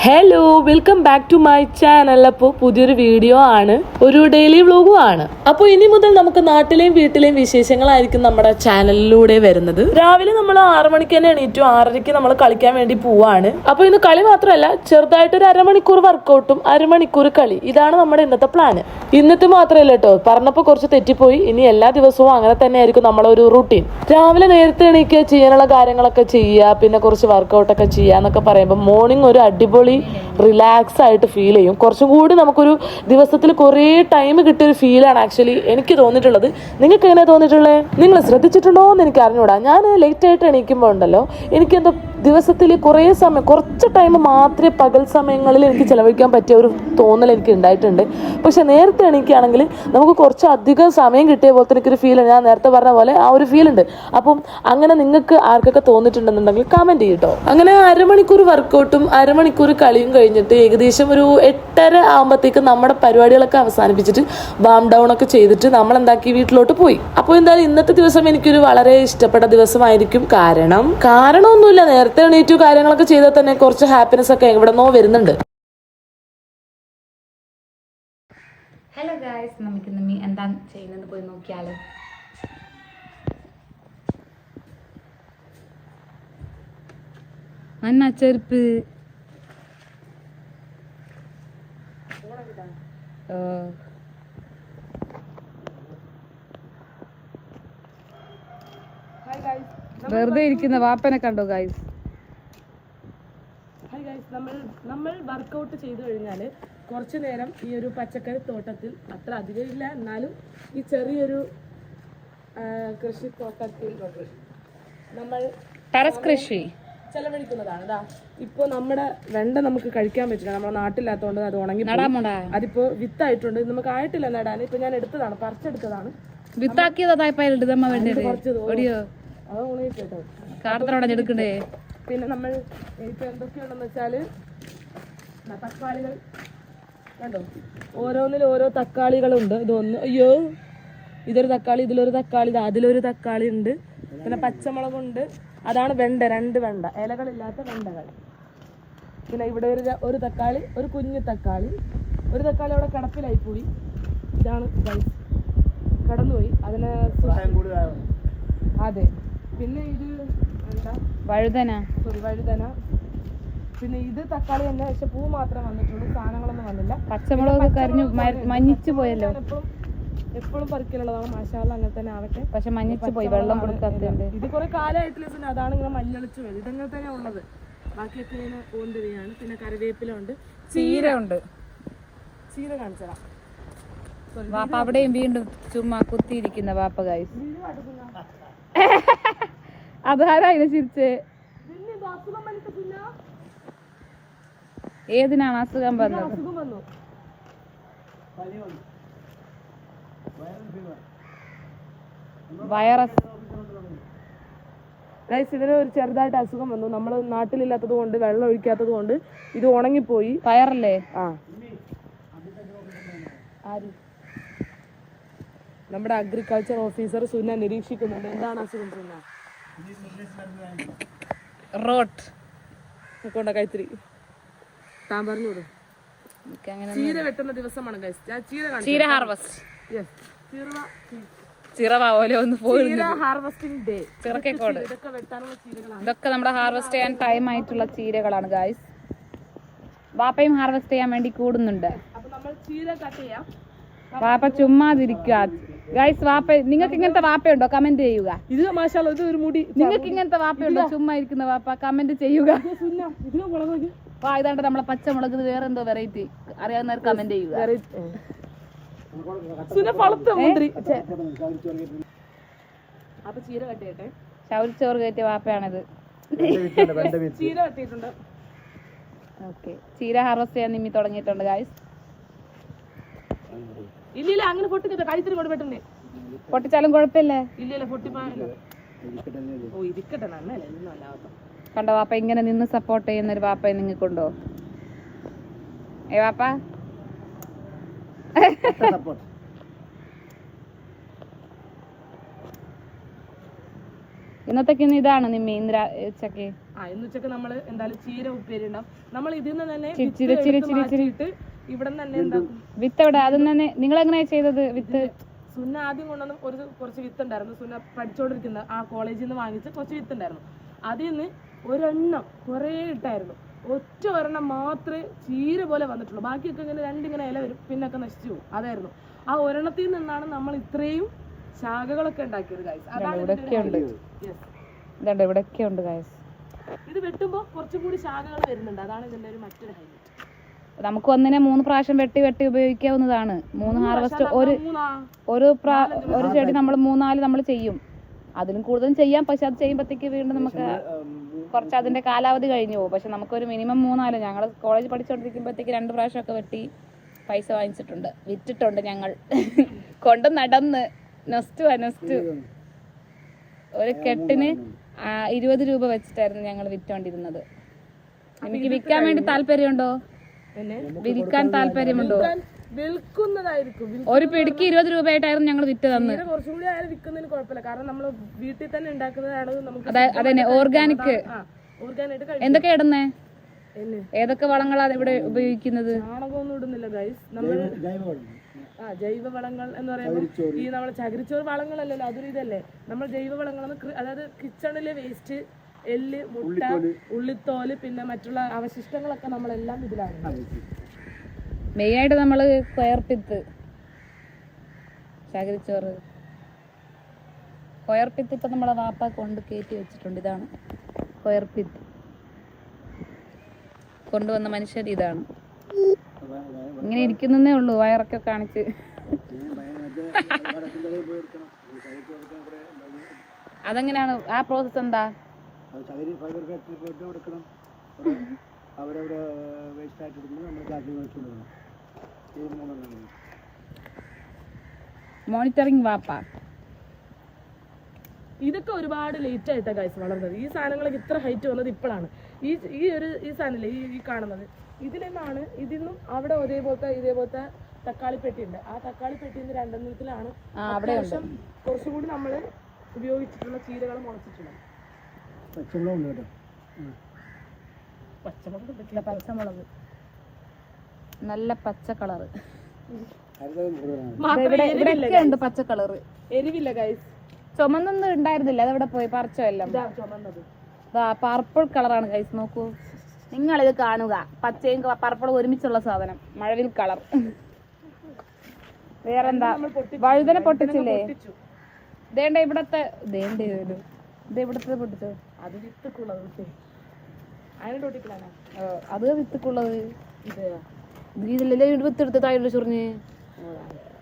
Hello, welcome back to my channel. അപ്പോൾ പുതിയൊരു video ആണ്, ഒരു ഡെയിലി വ്ലോഗും ആണ്. അപ്പോൾ ഇനി മുതൽ നമുക്ക് നാട്ടിലെയും വീട്ടിലെയും വിശേഷങ്ങളായിരിക്കും നമ്മുടെ ചാനലിലൂടെ വരുന്നത്. രാവിലെ നമ്മൾ 6 മണിക്ക് തന്നെ എണീറ്റു, 6:30 നമ്മൾ കളിക്കാൻ വേണ്ടി പോവാണ്. അപ്പോൾ ഇന്ന് കളി മാത്രമല്ല, ചെറുതായിട്ടൊരു അരമണിക്കൂർ വർക്കൗട്ടും അരമണിക്കൂർ കളി, ഇതാണ് നമ്മുടെ ഇന്നത്തെ പ്ലാന്. ഇന്നത്തെ മാത്രമല്ല കേട്ടോ, പറഞ്ഞപ്പോൾ കുറച്ച് തെറ്റിപ്പോയി. ഇനി എല്ലാ ദിവസവും അങ്ങനെ തന്നെ ആയിരിക്കും നമ്മളൊരു റൂട്ടീൻ. രാവിലെ നേരത്തെ എണീക്കുക, ചെയ്യാനുള്ള കാര്യങ്ങളൊക്കെ ചെയ്യുക, പിന്നെ കുറച്ച് വർക്കൗട്ടൊക്കെ ചെയ്യുക എന്നൊക്കെ പറയുമ്പോൾ മോർണിംഗ് ഒരു അടിപൊളി റിലാക്സ് ആയിട്ട് ഫീൽ ചെയ്യും. കുറച്ചും കൂടി നമുക്കൊരു ദിവസത്തിൽ കുറേ ടൈം കിട്ടിയൊരു ഫീലാണ് ആക്ച്വലി എനിക്ക് തോന്നിയിട്ടുള്ളത്. നിങ്ങൾക്ക് എങ്ങനെ തോന്നിയിട്ടുള്ളത്? നിങ്ങൾ ശ്രദ്ധിച്ചിട്ടുണ്ടോ എന്ന് എനിക്ക് അറിഞ്ഞൂടാ. ഞാൻ ലേറ്റ് ആയിട്ട് എണീക്കുമ്പോൾ ഉണ്ടല്ലോ, എനിക്കെന്തോ ദിവസത്തിൽ കുറച്ച് ടൈം മാത്രമേ പകൽ സമയങ്ങളിൽ എനിക്ക് ചിലവഴിക്കാൻ പറ്റിയ ഒരു തോന്നൽ എനിക്ക് ഉണ്ടായിട്ടുണ്ട്. പക്ഷെ നേരത്തെ എണീക്കുകയാണെങ്കിൽ നമുക്ക് കുറച്ച് അധികം സമയം കിട്ടിയ പോലത്തെ എനിക്കൊരു ഫീലാണ്. ഞാൻ നേരത്തെ പറഞ്ഞ പോലെ ആ ഒരു ഫീൽ ഉണ്ട്. അപ്പം അങ്ങനെ നിങ്ങൾക്ക് ആർക്കൊക്കെ തോന്നിയിട്ടുണ്ടെന്നുണ്ടെങ്കിൽ കമൻറ്റ് ചെയ്യട്ടോ. അങ്ങനെ അരമണിക്കൂർ വർക്കൗട്ടും അരമണിക്കൂർ കളിയും കഴിഞ്ഞിട്ട് ഏകദേശം ഒരു 8:30 ആകുമ്പോഴത്തേക്ക് നമ്മുടെ പരിപാടികളൊക്കെ അവസാനിപ്പിച്ചിട്ട് വാം ഡൗൺ ഒക്കെ ചെയ്തിട്ട് നമ്മൾ എന്താക്കി വീട്ടിലോട്ട് പോയി. അപ്പോൾ എന്തായാലും ഇന്നത്തെ ദിവസം എനിക്കൊരു വളരെ ഇഷ്ടപ്പെട്ട ദിവസമായിരിക്കും. കാരണമൊന്നുമില്ല, നേരത്തെ എണീറ്റു കാര്യങ്ങളൊക്കെ ചെയ്താൽ തന്നെ കുറച്ച് ഹാപ്പിനെസ് ഒക്കെ എവിടെ നിന്നോ വരുന്നുണ്ട്. ഹലോ ഗായ്സ്, നമുക്ക് എന്താ ചെയ്യുന്നത് പോയി നോക്കിയാലോ. അന്ന ചെരുപ്പ് വെറുതെ ഇരിക്കുന്ന വാപ്പനെ കണ്ടോ ഗായ്സ്? നമ്മൾ വർക്കൗട്ട് ചെയ്തു കഴിഞ്ഞാൽ കുറച്ചു നേരം ഈ ഒരു പച്ചക്കറി തോട്ടത്തിൽ, അത്ര അധികം ഇല്ല എന്നാലും ഈ ചെറിയൊരു കൃഷി തോട്ടത്തിൽ നമ്മൾ ടെറസ് കൃഷി ചെലവഴിക്കുന്നതാണ്. ഇതാ ഇപ്പൊ നമ്മുടെ വെണ്ട നമുക്ക് കഴിക്കാൻ പറ്റില്ല, നമ്മുടെ നാട്ടിലാത്തോണ്ട് അത് ഉണങ്ങി. അതിപ്പോ വിത്തായിട്ടുണ്ട്, നമുക്ക് ആയിട്ടില്ല നടാൻ. ഇപ്പൊ ഞാൻ എടുത്തതാണ്, പറിച്ചെടുത്തതാണ്. പിന്നെ നമ്മൾ ഇപ്പൊ എന്തൊക്കെയുണ്ടെന്ന് വെച്ചാല് തക്കാളികൾ കണ്ടോ, ഓരോന്നിലും ഓരോ തക്കാളികളുണ്ട്. ഇതൊന്ന്, അയ്യോ ഇതൊരു തക്കാളി, ഇതിലൊരു തക്കാളി, അതിലൊരു തക്കാളി ഉണ്ട്. പിന്നെ പച്ചമുളകുണ്ട്. അതാണ് വെണ്ട, 2 വെണ്ട, ഇലകളില്ലാത്ത വെണ്ടകൾ. പിന്നെ ഇവിടെ ഒരു തക്കാളി, ഒരു കുഞ്ഞു തക്കാളി, ഒരു തക്കാളി അവിടെ കിടപ്പിലായി പോയി. ഇതാണ് കടന്നുപോയി, അതിന് അതെ. പിന്നെ ഇത് എന്താ, വഴുതന. പിന്നെ ഇത് തക്കാളി തന്നെ, പക്ഷെ പൂ മാത്രമേ വന്നിട്ടുള്ളൂ, സാധനങ്ങളൊന്നും വന്നില്ല. പച്ചമുളക് കരിഞ്ഞു മഞ്ഞിച്ചു പോയല്ലോ. എപ്പോഴും പറിക്കലുള്ളതാണ്, മാഷാഅല്ലാഹ് അങ്ങനെ തന്നെ ആവട്ടെ. പക്ഷെ മഞ്ഞിച്ചു പോയി, വെള്ളം കൊടുക്കാത്തതുണ്ട്. ഇത് കുറെ കാലമായിട്ടില്ല, പിന്നെ അതാണ് ഇങ്ങനെ മഞ്ഞളിച്ചു പോയത്. ഇതങ്ങനെ തന്നെ ഉള്ളത്, ബാക്കിയൊക്കെ ഇങ്ങനെ ഓന്തിരിയാണ്. പിന്നെ കറിവേപ്പില ഉണ്ട്, ചീര ഉണ്ട്. ചീര കാണിച്ചതാ വാപ്പ അവിടെയും വീണ്ടും ചുമ്മാ കുത്തിയിരിക്കുന്ന വാപ്പ ഗായ്സ്. അതാരാ ഇത് ചിരിച്ചേ? ഏതിനാണ് അസുഖം വന്നത്? വൈറസ്. ഇതിന് ഒരു ചെറുതായിട്ട് അസുഖം വന്നു. നമ്മൾ നാട്ടിലില്ലാത്തത് കൊണ്ട്, വെള്ളം ഒഴിക്കാത്തത് കൊണ്ട് ഇത് ഉണങ്ങിപ്പോയി. പയറല്ലേ? നമ്മുടെ അഗ്രികൾച്ചർ ഓഫീസർ സുന നിരീക്ഷിക്കുന്നുണ്ട്. എന്താണ് അസുഖം സുന? റോട്ട് കൊണ്ട കൈത്തിരി താൻ പറഞ്ഞോളൂ. ചീര വെട്ടുന്ന ദിവസമാണ് ചീര ഹാർവസ്റ്റ്. ചിറക്കോട്. ഇതൊക്കെ നമ്മുടെ ഹാർവെസ്റ്റ് ചെയ്യാൻ ടൈം ആയിട്ടുള്ള ചീരകളാണ് ഗായ്സ്. വാപ്പയും ഹാർവെസ്റ്റ് ചെയ്യാൻ വേണ്ടി കൂടുന്നുണ്ട്. വാപ്പ ചുമ്മാതിരിക്കുക ഗായ്സ്. വാപ്പ, നിങ്ങൾക്ക് ഇങ്ങനത്തെ വാപ്പയുണ്ടോ? കമന്റ് ചെയ്യുക. നിങ്ങൾക്ക് ഇങ്ങനത്തെ വാപ്പയുണ്ടോ? ചുമ്മാ ഇരിക്കുന്ന വാപ്പ കമന്റ് ചെയ്യുക. ഇതാണ്ട് നമ്മളെ പച്ചമുളക്, വേറെ എന്തോ വെറൈറ്റി അറിയാവുന്നവർ കമന്റ് ചെയ്യുക. ചവരിച്ചോറ് കയറ്റിയ വാപ്പയാണിത്. ഓക്കെ, ചീര ഹാർവെസ്റ്റ് ചെയ്യാൻ നിമ്മി തുടങ്ങിയിട്ടുണ്ട് ഗായ്സ്. ഇല്ല അങ്ങനെ പൊട്ടിച്ചാലും കുഴപ്പമില്ല. കണ്ടോ വാപ്പ ഇങ്ങനെ നിന്ന് സപ്പോർട്ട് ചെയ്യുന്ന ഒരു വാപ്പയെ നിങ്ങൾക്കുണ്ടോ? വാപ്പ ഇന്നത്തേക്ക് ഇതാണ് നിമ്മി. ഇന്ന് ഉച്ചക്ക് ഇന്ന് ഉച്ചക്ക് നമ്മൾ എന്തായാലും ചീര ഉപ്പേരി ഉണ്ടാവും. നമ്മൾ ഇതിൽ നിന്ന് തന്നെ മാറ്റിയിട്ട് ഇവിടെ തന്നെ എന്താക്കും വിത്ത് എവിടെ അതും തന്നെ നിങ്ങൾ എങ്ങനെയാ ചെയ്തത്? വിത്ത് സുന്ന ആദ്യം കൊണ്ടുവന്ന് കുറച്ച് വിത്ത് ഉണ്ടായിരുന്നു. സുന്ന പഠിച്ചുകൊണ്ടിരിക്കുന്ന ആ കോളേജിൽ നിന്ന് വാങ്ങിച്ച കുറച്ച് വിത്ത് ഉണ്ടായിരുന്നു. അതിൽ നിന്ന് ഒരെണ്ണം കുറേ ഇട്ടായിരുന്നു. ഒറ്റ ഒരെണ്ണം മാത്രമേ ചീര പോലെ വന്നിട്ടുള്ളൂ. ബാക്കിയൊക്കെ ഇങ്ങനെ രണ്ടിങ്ങനെ ഇല വരും, പിന്നൊക്കെ നശിച്ചു പോകും. അതായിരുന്നു ആ ഒരെണ്ണത്തിൽ നിന്നാണ് നമ്മൾ ഇത്രയും ശാഖകളൊക്കെ ഉണ്ടാക്കിയത് ഗൈസ്. ഇവിടെയൊക്കെ ഉണ്ട് ഗൈസ്. ഇത് വെട്ടുമ്പോൾ കുറച്ചും കൂടി ശാഖകൾ വരുന്നുണ്ട്. അതാണ് ഇതിന്റെ ഒരു മറ്റൊരു ഹൈലൈറ്റ്. നമുക്ക് ഒന്നിനെ 3 പ്രാവശ്യം വെട്ടി ഉപയോഗിക്കാവുന്നതാണ്. 3 ഹാർവസ്റ്റ് ഒരു ചെടി നമ്മൾ 3-4 നമ്മൾ ചെയ്യും. അതിലും കൂടുതലും ചെയ്യാം. പക്ഷെ അത് ചെയ്യുമ്പോഴത്തേക്ക് വീണ്ടും നമുക്ക് കുറച്ച് അതിന്റെ കാലാവധി കഴിഞ്ഞു പോകും. പക്ഷെ നമുക്കൊരു മിനിമം 3-4 ഞങ്ങൾ കോളേജ് പഠിച്ചുകൊണ്ടിരിക്കുമ്പോഴത്തേക്ക് 2 പ്രാവശ്യമൊക്കെ വെട്ടി പൈസ വാങ്ങിച്ചിട്ടുണ്ട്, വിറ്റിട്ടുണ്ട് ഞങ്ങൾ. കൊണ്ട് നടന്ന് നെസ്റ്റ് ഒരു കെട്ടിന് 20 രൂപ വെച്ചിട്ടായിരുന്നു ഞങ്ങൾ വിറ്റോണ്ടിരുന്നത്. എനിക്ക് വിൽക്കാൻ വേണ്ടി താല്പര്യമുണ്ടോ? വിൽക്കാൻ താല്പര്യമുണ്ടോ? ഒരു പിടിക്ക് 20 രൂപയായിട്ടായിരുന്നു ഞങ്ങൾ വിറ്റ് തന്നത്. കുറച്ചും കൂടി ആയാലും വിൽക്കുന്നതിന് കുഴപ്പമില്ല. കാരണം നമ്മൾ വീട്ടിൽ തന്നെ ഉണ്ടാക്കുന്നതാണ് നമുക്ക്. അതന്നെ ഓർഗാനിക്. എന്തൊക്കെയാ ഇടുന്നേ? ഏതൊക്കെ വളങ്ങളാണ് ഇവിടെ ഉപയോഗിക്കുന്നത്? ചാണകമൊന്നും ഇടുന്നില്ല ഗൈസ്. നമ്മൾ ജൈവ വളങ്ങൾ എന്ന് പറയുമ്പോൾ ഈ നമ്മളെ ചകിരിച്ചോറ് വളങ്ങളല്ലല്ലോ, അതൊരു ഇതല്ലേ. നമ്മൾ ജൈവ വളങ്ങളെന്ന് അതായത് കിച്ചണിലെ വേസ്റ്റ്, എല്ല്, മുട്ട, ഉള്ളിത്തോല്, പിന്നെ മറ്റുള്ള അവശിഷ്ടങ്ങളൊക്കെ നമ്മളെല്ലാം ഇതിലാണ്. മെയിനായിട്ട് നമ്മള് കൊയർപ്പിത്ത്, ചകിരിച്ചോറ്, കൊയർപ്പിത്ത് ഇപ്പൊ നമ്മളെ വാപ്പ കൊണ്ട് കയറ്റി വെച്ചിട്ടുണ്ട്. ഇതാണ് കൊയർപ്പിത്ത് കൊണ്ടുവന്ന മനുഷ്യർ. ഇതാണ് ഇങ്ങനെ ഇരിക്കുന്നേ ഉള്ളൂ, വയറൊക്കെ കാണിച്ച്. അതെങ്ങനെയാണ് ആ പ്രോസസ്? എന്താ മോണിറ്ററിംഗ് വാപ്പ? ഇതൊക്കെ ഒരുപാട് ലേറ്റ് ആയിട്ടാണ് ഗൈസ് വളർന്നത്. ഈ സാധനങ്ങളൊക്കെ ഇത്ര ഹൈറ്റ് വന്നത് ഇപ്പോഴാണ്. ഈ സാധനല്ലേ ഈ കാണുന്നത്, ഇതിൽ നിന്നും അവിടെ ഇതേപോലത്തെ തക്കാളി പെട്ടി ഉണ്ട്. ആ തക്കാളി പെട്ടിന്ന് 2 അത്യാവശ്യം കുറച്ചുകൂടി നമ്മൾ ഉപയോഗിച്ചിട്ടുള്ള ചീരകൾ മുളച്ചിട്ടുണ്ട്. പച്ചമുളക് നല്ല പച്ച കളറ്. ഉണ്ട് പച്ച കളറ്. എരിവില്ല ഗൈസ്. ചുമന്നൊന്നും ഉണ്ടായിരുന്നില്ല, അതവിടെ പോയി പറിച്ചോ എല്ലാം. പർപ്പിൾ കളറാണ് ഗൈസ്. നോക്കൂ, നിങ്ങളിത് കാണുക. പച്ചയും പർപ്പിളും ഒരുമിച്ചുള്ള സാധനം, മഴവിൽ കളർ. വേറെന്താ? വഴുതന പൊട്ടിച്ചില്ലേ? ദേണ്ട ഇവിടത്തെ ഇവിടത്തെ പൊട്ടിച്ചോ. അത് വിത്തുക്കുള്ളത്. അത് വിത്തുക്കുള്ളത്. ഇതിലല്ലേ വിത്തെടുത്ത് താഴെ ചൊറിഞ്ഞ്.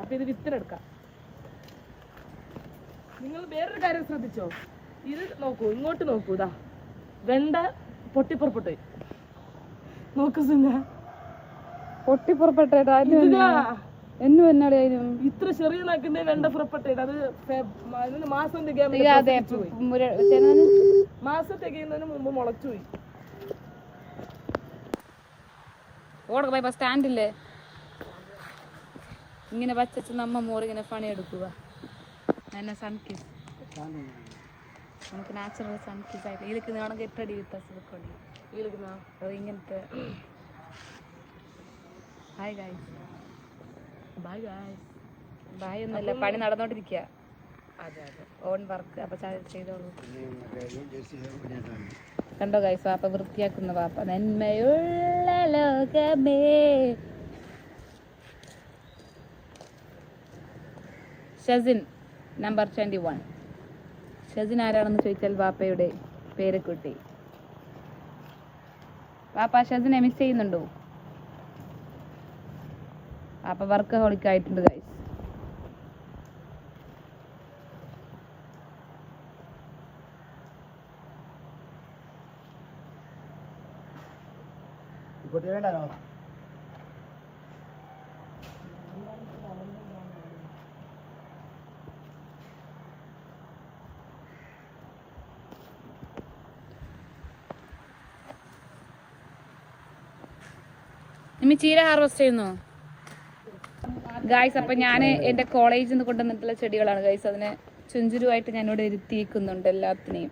അപ്പൊ ഇത് വിത്തിനെടുക്കാം. നിങ്ങൾ വേറൊരു കാര്യം ശ്രദ്ധിച്ചോ? ഇത് നോക്കൂ, ഇങ്ങോട്ട് നോക്കൂ. ഇതാ വെണ്ട പൊട്ടിപ്പുറപ്പെട്ടു. നോക്കൂ സിന്ന, പൊട്ടിപ്പുറപ്പെട്ട എന്നു എന്നാടി അതിനും ഇത്ര ചെറിയ നാക്കിന്റെ വെണ്ട പുറപ്പെട്ടത്. അത് മാസം തികയുന്നതിന് മുമ്പ് മുളച്ചുപോയി. ഓടൊക്കെ പോയി സ്റ്റാൻഡില്ലേ ഇങ്ങനെ വച്ചു നമ്മ മോറിങ്ങനെ പണിയെടുക്കുക. എന്നെ സൺകിസ് നമുക്ക് നാച്ചുറൽ സൺകിസ് ആയിട്ട് ഇതിലേക്ക് വേണമെങ്കിൽ 8 അടി വിത്താസുകൊണ്ട് ഇങ്ങനത്തെ. Hi guys. Bye guys. Bye ഒന്നുമില്ല, പണി നടന്നോണ്ടിരിക്കുക. On work. അപ്പൊ ചെയ്തോളൂ. കണ്ടോ ഗൈസ്, വാപ്പ വൃത്തിയാക്കുന്ന വാപ്പ. നന്മയുള്ള ലോകമേ. ഷസിൻ നമ്പർ 21. ഷസിൻ ആരാണെന്ന് ചോദിച്ചാൽ വാപ്പയുടെ പേരക്കുട്ടി. വാപ്പ ഷസിനെ മിസ് ചെയ്യുന്നുണ്ടോ? വാപ്പ വർക്ക് ഹോളിക്കായിട്ടുണ്ട് ഗൈസ്. നിമ്മി ചീര ഹാർവെസ്റ്റ് ചെയ്യുന്നു ഗായ്സ്. അപ്പൊ ഞാൻ എന്റെ കോളേജിൽ നിന്ന് കൊണ്ടുവന്നിട്ടുള്ള ചെടികളാണ് ഗായ്സ്. അതിനെ ചുഞ്ചുരുവായിട്ട് ഞാനിവിടെ ഇരുത്തിയിരിക്കുന്നുണ്ട് എല്ലാത്തിനെയും.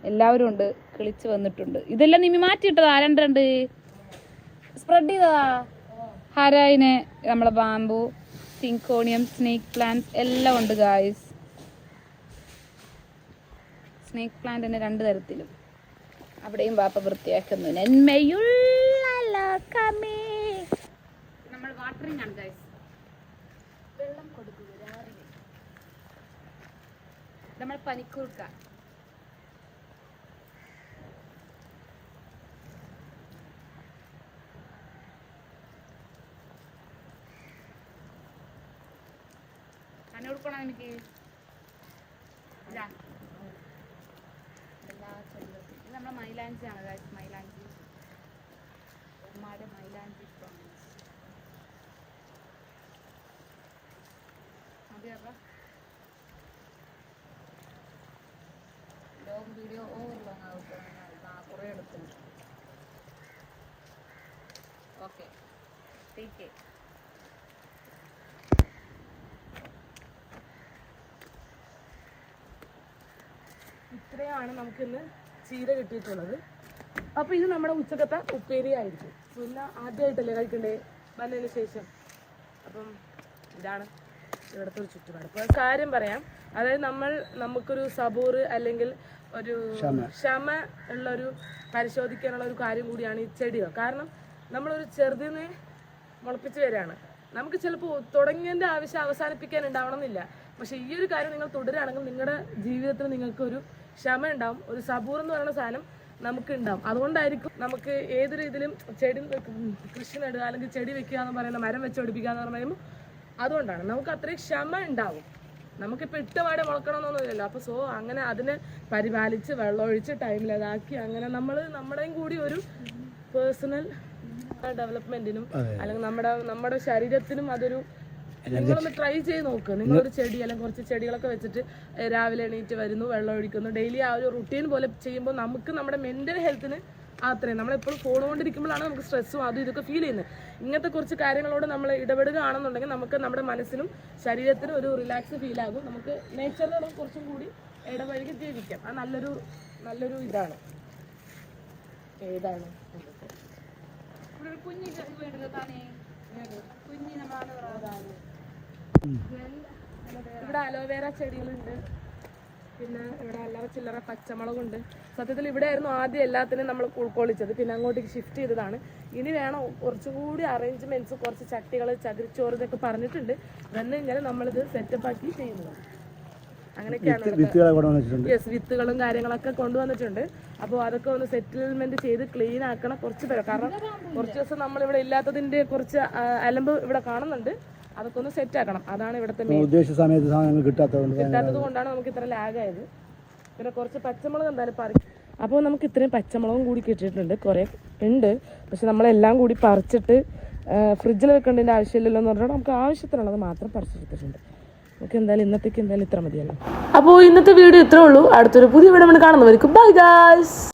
എല്ലാവരും ഉണ്ട്, കിളിച്ച് വന്നിട്ടുണ്ട്. ഇതെല്ലാം നിമി മാറ്റിയിട്ടതാ, രണ്ട് സ്പ്രെഡ് ചെയ്തതാ. ഹരായിന് നമ്മളെ ബാമ്പു, സിങ്കോണിയം, സ്നേക്ക് പ്ലാന്റ് എല്ലാം ഉണ്ട് ഗായ്സ്. സ്നേക്ക് പ്ലാന്റിന് 2 തരത്തിലും. അവിടെയും ബാപ്പ വൃത്തിയാക്കുന്നു. നമ്മൾ വാട്ടറിംഗ് ആണ് ഗായ്സ്. വെള്ളം കൊടുക്കുക രാവിലെ. നമ്മൾ പനിക്കൂർക്ക, കണ്ണു കൊടുക്കണം എനിക്ക്. എല്ലാ ചെടികൾക്കും ഇത് നമ്മളെ മൈലാഞ്ചി ആണ് ഗായ്സ്. മൈലാഞ്ചി, ഉമ്മാടെ മൈലാഞ്ചി മതിയപ്പ. ലോങ് വീഡിയോ ഓവർ ലോങ് ആവട്ടെ, കുറേ എടുക്കുന്നു. Okay, take care. ഇത്രയാണ് നമുക്കിന്ന് ചീര കിട്ടിയിട്ടുള്ളത്. അപ്പോൾ ഇത് നമ്മുടെ ഉച്ചക്കത്തെ ഉപ്പേരി ആയിരിക്കും. പിന്നെ ആദ്യമായിട്ടല്ലേ കഴിക്കണ്ടേ വന്നതിന് ശേഷം. അപ്പം ഇതാണ് ഇവിടുത്തെ ഒരു ചുറ്റുപാട്. അപ്പോൾ കാര്യം പറയാം, അതായത് നമുക്കൊരു സബൂർ അല്ലെങ്കിൽ ഒരു ക്ഷമ ഉള്ളൊരു പരിശോധിക്കാനുള്ള ഒരു കാര്യം കൂടിയാണ് ഈ ചെടികൾ. കാരണം നമ്മളൊരു ചെറുതിനെ മുളപ്പിച്ച് വരികയാണ്. നമുക്ക് ചിലപ്പോൾ തുടങ്ങിയതിൻ്റെ ആവശ്യം അവസാനിപ്പിക്കാൻ ഉണ്ടാവണമെന്നില്ല. പക്ഷെ ഈ ഒരു കാര്യം നിങ്ങൾ തുടരുകയാണെങ്കിൽ നിങ്ങളുടെ ജീവിതത്തിൽ നിങ്ങൾക്കൊരു ക്ഷമ ഉണ്ടാവും. ഒരു സബൂർ എന്ന് പറയുന്ന സാധനം നമുക്ക് ഉണ്ടാവും. അതുകൊണ്ടായിരിക്കും നമുക്ക് ഏത് രീതിയിലും ചെടി കൃഷി നടുക അല്ലെങ്കിൽ ചെടി വെക്കുക എന്ന് പറയുന്ന, മരം വെച്ച് പിടിപ്പിക്കുക എന്ന് പറയുമ്പോൾ അതുകൊണ്ടാണ് നമുക്ക് അത്രയും ക്ഷമ ഉണ്ടാവും. നമുക്കിപ്പോൾ ഇട്ടപാടെ മുളക്കണമെന്നൊന്നുമില്ലല്ലോ. അപ്പോൾ അങ്ങനെ അതിനെ പരിപാലിച്ച് വെള്ളമൊഴിച്ച് ടൈമിലതാക്കി അങ്ങനെ നമ്മുടെയും കൂടി ഒരു പേഴ്സണൽ ഡെവലപ്മെന്റിനും അല്ലെങ്കിൽ നമ്മുടെ ശരീരത്തിനും അതൊരു, നിങ്ങളൊന്ന് ട്രൈ ചെയ്ത് നോക്കുക. നിങ്ങളൊരു ചെടി അല്ലെങ്കിൽ കുറച്ച് ചെടികളൊക്കെ വെച്ചിട്ട് രാവിലെ എണീറ്റ് വരുന്നു, വെള്ളം ഒഴിക്കുന്നു, ഡെയിലി ആ ഒരു റുട്ടീൻ പോലെ ചെയ്യുമ്പോൾ നമുക്ക് നമ്മുടെ മെന്റൽ ഹെൽത്തിന് അത്രയും, നമ്മളെപ്പോഴും ഫോൺ കൊണ്ടിരിക്കുമ്പോഴാണ് നമുക്ക് സ്ട്രെസ്സും അതും ഇതൊക്കെ ഫീൽ ചെയ്യുന്നത്. ഇങ്ങനത്തെ കുറച്ച് കാര്യങ്ങളോട് നമ്മൾ ഇടപെടുകയാണെന്നുണ്ടെങ്കിൽ നമുക്ക് നമ്മുടെ മനസ്സിനും ശരീരത്തിനും ഒരു റിലാക്സ് ഫീൽ ആകും. നമുക്ക് നേച്ചറിനോട് കുറച്ചും കൂടി ഇടപഴകി ജീവിക്കാം. അത് നല്ലൊരു ഇതാണ്. ഏതാണ് ഇവിടെ അലോവേര ചെടികളുണ്ട്. പിന്നെ ഇവിടെ അല്ലറ ചില്ലറ പച്ചമുളകുണ്ട്. സത്യത്തിൽ ഇവിടെ ആയിരുന്നു ആദ്യം എല്ലാത്തിനും നമ്മൾ ഉൾക്കൊള്ളിച്ചത്. പിന്നെ അങ്ങോട്ടേക്ക് ഷിഫ്റ്റ് ചെയ്തതാണ്. ഇനി വേണം കുറച്ചുകൂടി അറേഞ്ച്മെന്റ്സ്, കുറച്ച് ചട്ടികൾ, ചകിരിച്ചോറ് ഇതൊക്കെ പറഞ്ഞിട്ടുണ്ട്. തന്നെ ഇങ്ങനെ നമ്മളിത് സെറ്റപ്പ് ആക്കി ചെയ്യുന്നതാണ്. അങ്ങനെയൊക്കെയാണ്. യെസ്, വിത്തുകളും കാര്യങ്ങളൊക്കെ കൊണ്ടുവന്നിട്ടുണ്ട്. അപ്പോൾ അതൊക്കെ ഒന്ന് സെറ്റിൽമെന്റ് ചെയ്ത് ക്ലീൻ ആക്കണം കുറച്ച് പേര്. കാരണം കുറച്ച് ദിവസം നമ്മളിവിടെ ഇല്ലാത്തതിന്റെ കുറച്ച് അലമ്പ് ഇവിടെ കാണുന്നുണ്ട്. അതൊക്കെ ഒന്ന് സെറ്റ് ആക്കണം. അതാണ് ഇവിടുത്തെ ഉദ്ദേശിച്ച സമയത്ത് സാധനങ്ങൾ കിട്ടാത്തത് കൊണ്ടാണ് നമുക്ക് ഇത്ര ലാഗായത്. പിന്നെ കുറച്ച് പച്ചമുളക് എന്തായാലും പറിക്കും. അപ്പോൾ നമുക്ക് ഇത്രയും പച്ചമുളകും കൂടി കിട്ടിയിട്ടുണ്ട്. കുറേ ഉണ്ട്, പക്ഷെ നമ്മളെല്ലാം കൂടി പറിച്ചിട്ട് ഫ്രിഡ്ജിൽ വെക്കേണ്ടതിൻ്റെ ആവശ്യമില്ലല്ലോ എന്ന് പറഞ്ഞാൽ നമുക്ക് ആവശ്യത്തിനുള്ളത് മാത്രം പറിച്ചെടുത്തിട്ടുണ്ട്. നമുക്ക് എന്തായാലും ഇന്നത്തേക്ക് എന്തായാലും ഇത്ര മതിയല്ലോ. അപ്പോൾ ഇന്നത്തെ വീഡിയോ ഇത്രേ ഉള്ളൂ. അടുത്തൊരു പുതിയ വീഡിയോ കാണുന്നവർക്കും ബൈ ഗൈസ്.